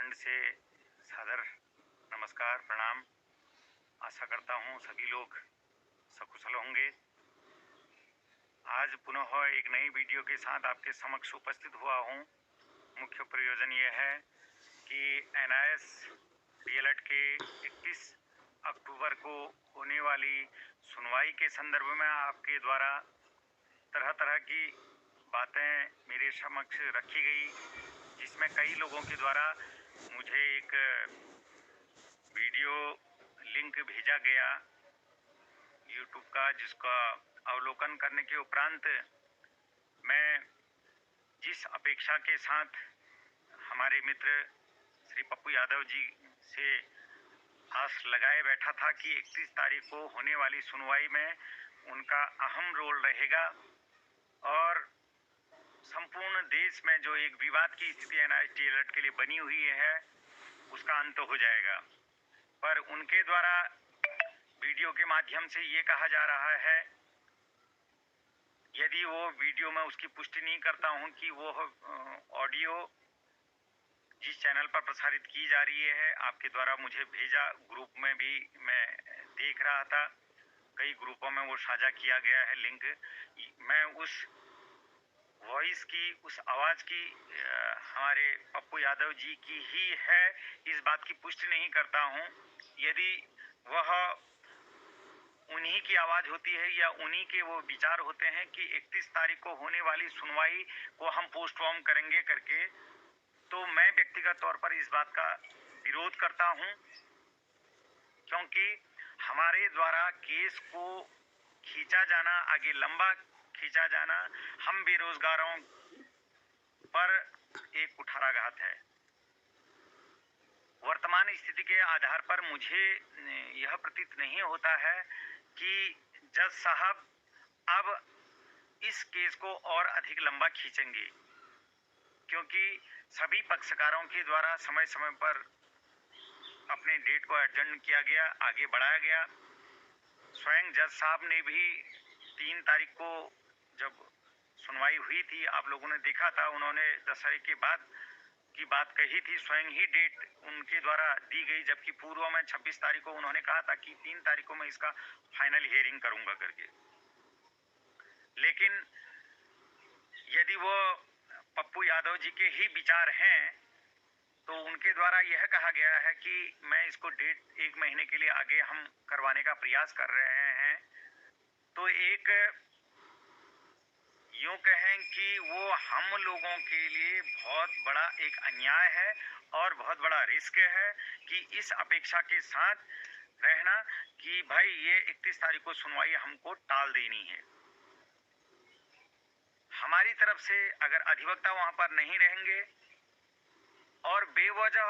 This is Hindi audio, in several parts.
उत्तराखंड से सादर नमस्कार प्रणाम। आशा करता हूँ सभी लोग सकुशल होंगे। आज पुनः एक नई वीडियो के साथ आपके समक्ष उपस्थित हुआ हूँ। मुख्य प्रयोजन यह है कि NIS DLED के 31 अक्टूबर को होने वाली सुनवाई के संदर्भ में आपके द्वारा तरह तरह की बातें मेरे समक्ष रखी गई, जिसमें कई लोगों के द्वारा मुझे एक वीडियो लिंक भेजा गया YouTube का, जिसका अवलोकन करने के उपरांत मैं जिस अपेक्षा के साथ हमारे मित्र श्री पप्पू यादव जी से आस लगाए बैठा था कि 31 तारीख को होने वाली सुनवाई में उनका अहम रोल रहेगा और संपूर्ण देश में जो एक विवाद की स्थिति NIS DLED के लिए बनी हुई है उसका अंत हो जाएगा। पर उनके द्वारा वीडियो के माध्यम से ये कहा जा रहा है, यदि वो वीडियो में उसकी पुष्टि नहीं करता हूँ कि वो ऑडियो जिस चैनल पर प्रसारित की जा रही है, आपके द्वारा मुझे भेजा, ग्रुप में भी मैं देख रहा था, कई ग्रुपों में वो साझा किया गया है लिंक। मैं उस वॉइस की, उस आवाज़ की हमारे पप्पू यादव जी की ही है, इस बात की पुष्टि नहीं करता हूँ। यदि वह उन्हीं की आवाज़ होती है या उन्हीं के वो विचार होते हैं कि 31 तारीख को होने वाली सुनवाई को हम पोस्टपोन करेंगे करके, तो मैं व्यक्तिगत तौर पर इस बात का विरोध करता हूँ, क्योंकि हमारे द्वारा केस को खींचा जाना, आगे लंबा खींचा जाना, हम बेरोजगारों पर एक कुठाराघात है। वर्तमान स्थिति के आधार पर मुझे यह प्रतीत नहीं होता है कि जज साहब अब इस केस को और अधिक लंबा खींचेंगे, क्योंकि सभी पक्षकारों के द्वारा समय समय पर अपने डेट को एडजर्न किया गया, आगे बढ़ाया गया। स्वयं जज साहब ने भी 3 तारीख को जब सुनवाई हुई थी, आप लोगों ने देखा था, उन्होंने दशहरे के बाद की बात कही थी, स्वयं ही डेट उनके द्वारा दी गई, जबकि पूर्व में 26 तारीख को उन्होंने कहा था कि 3 तारीख को मैं इसका फाइनल हियरिंग करूंगा करके। लेकिन यदि वो पप्पू यादव जी के ही विचार हैं, तो उनके द्वारा यह कहा गया है कि मैं इसको डेट 1 महीने के लिए आगे हम करवाने का प्रयास कर रहे हैं। तो एक यूँ कहें कि वो हम लोगों के लिए बहुत बड़ा एक अन्याय है और बहुत बड़ा रिस्क है कि इस अपेक्षा के साथ रहना कि भाई ये 31 तारीख को सुनवाई हमको टाल देनी है। हमारी तरफ से अगर अधिवक्ता वहाँ पर नहीं रहेंगे और बेवजह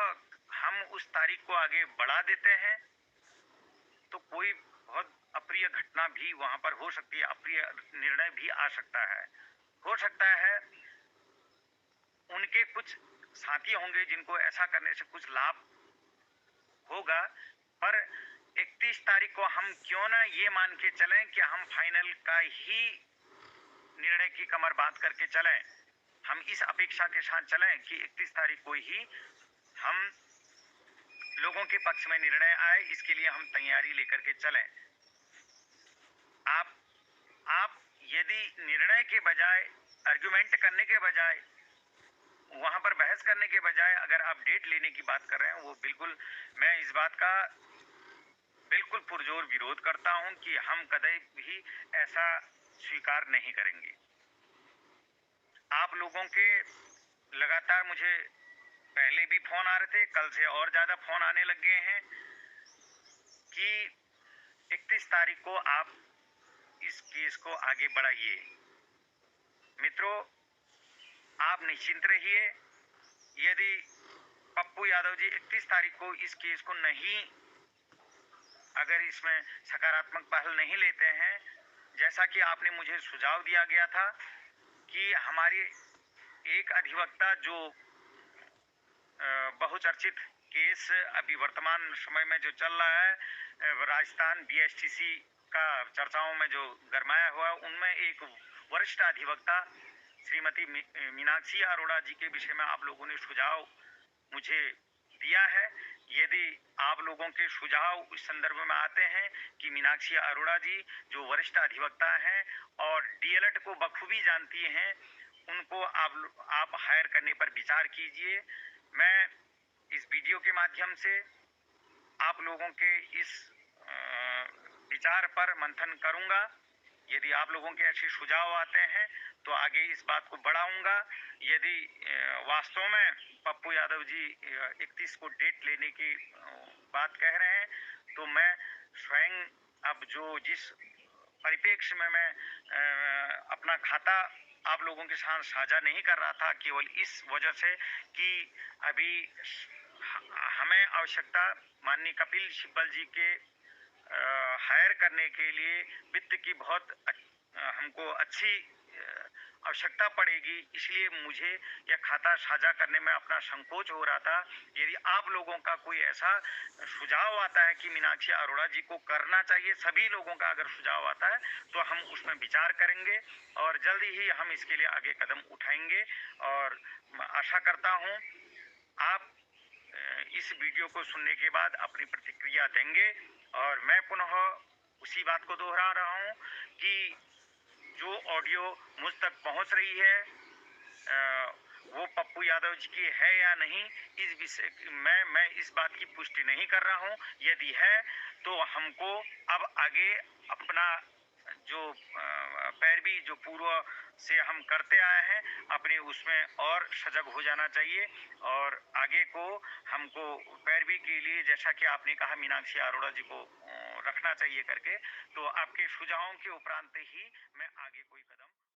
हम उस तारीख को आगे बढ़ा देते हैं, तो कोई बहुत अप्रिय घटना भी वहाँ पर हो सकती है, अप्रिय निर्णय भी आ सकता है। हो सकता है उनके कुछ साथी होंगे जिनको ऐसा करने से कुछ लाभ होगा, पर 31 तारीख को हम क्यों ना ये मान के चलें कि हम फाइनल का ही निर्णय की कमर बांध करके चलें। हम इस अपेक्षा के साथ चलें कि 31 तारीख को ही हम लोगों के पक्ष में निर्णय आए, इसके लिए हम तैयारी लेकर के चलें। आप यदि निर्णय के बजाय, आर्गुमेंट करने के बजाय, वहां पर बहस करने के बजाय अगर आप डेट लेने की बात कर रहे हैं, वो बिल्कुल, मैं इस बात का बिल्कुल पुरजोर विरोध करता हूं कि हम कभी भी ऐसा स्वीकार नहीं करेंगे। आप लोगों के लगातार मुझे पहले भी फोन आ रहे थे, कल से और ज्यादा फोन आने लग गए हैं कि 31 तारीख को आप इस केस को आगे बढ़ाइए। मित्रों, आप निश्चिंत रहिए, यदि पप्पू यादव जी 31 तारीख को इस केस को नहीं, अगर इसमें सकारात्मक पहल नहीं लेते हैं, जैसा कि आपने मुझे सुझाव दिया गया था कि हमारी एक अधिवक्ता जो बहुचर्चित केस अभी वर्तमान समय में जो चल रहा है, राजस्थान BSTC का चर्चाओं में जो गरमाया हुआ, उनमें एक वरिष्ठ अधिवक्ता श्रीमती मीनाक्षी अरोड़ा जी के विषय में आप लोगों ने सुझाव मुझे दिया है। यदि आप लोगों के सुझाव इस संदर्भ में आते हैं कि मीनाक्षी अरोड़ा जी जो वरिष्ठ अधिवक्ता हैं और डीएलएड को बखूबी जानती हैं, उनको आप हायर करने पर विचार कीजिए। मैं इस वीडियो के माध्यम से आप लोगों के इस विचार पर मंथन करूंगा। यदि आप लोगों के अच्छे सुझाव आते हैं तो आगे इस बात को बढ़ाऊंगा। यदि वास्तव में पप्पू यादव जी 31 को डेट लेने की बात कह रहे हैं तो मैं स्वयं अब जिस परिप्रेक्ष्य में मैं अपना खाता आप लोगों के साथ साझा नहीं कर रहा था, केवल इस वजह से कि अभी हमें आवश्यकता माननीय कपिल सिब्बल जी के हायर करने के लिए वित्त की बहुत हमको अच्छी आवश्यकता पड़ेगी, इसलिए मुझे यह खाता साझा करने में अपना संकोच हो रहा था। यदि आप लोगों का कोई ऐसा सुझाव आता है कि मीनाक्षी अरोड़ा जी को करना चाहिए, सभी लोगों का अगर सुझाव आता है तो हम उसमें विचार करेंगे और जल्दी ही हम इसके लिए आगे कदम उठाएंगे। और आशा करता हूँ आप इस वीडियो को सुनने के बाद अपनी प्रतिक्रिया देंगे। और मैं पुनः उसी बात को दोहरा रहा हूँ कि जो ऑडियो मुझ तक पहुँच रही है वो पप्पू यादव जी की है या नहीं, इस विषय मैं इस बात की पुष्टि नहीं कर रहा हूँ। यदि है तो हमको अब आगे अपना जो पैरवी जो पूर्व से हम करते आए हैं अपने उसमें और सजग हो जाना चाहिए और आगे को हमको पैरवी के लिए जैसा कि आपने कहा मीनाक्षी अरोड़ा जी को रखना चाहिए करके, तो आपके सुझावों के उपरांत ही मैं आगे कोई कदम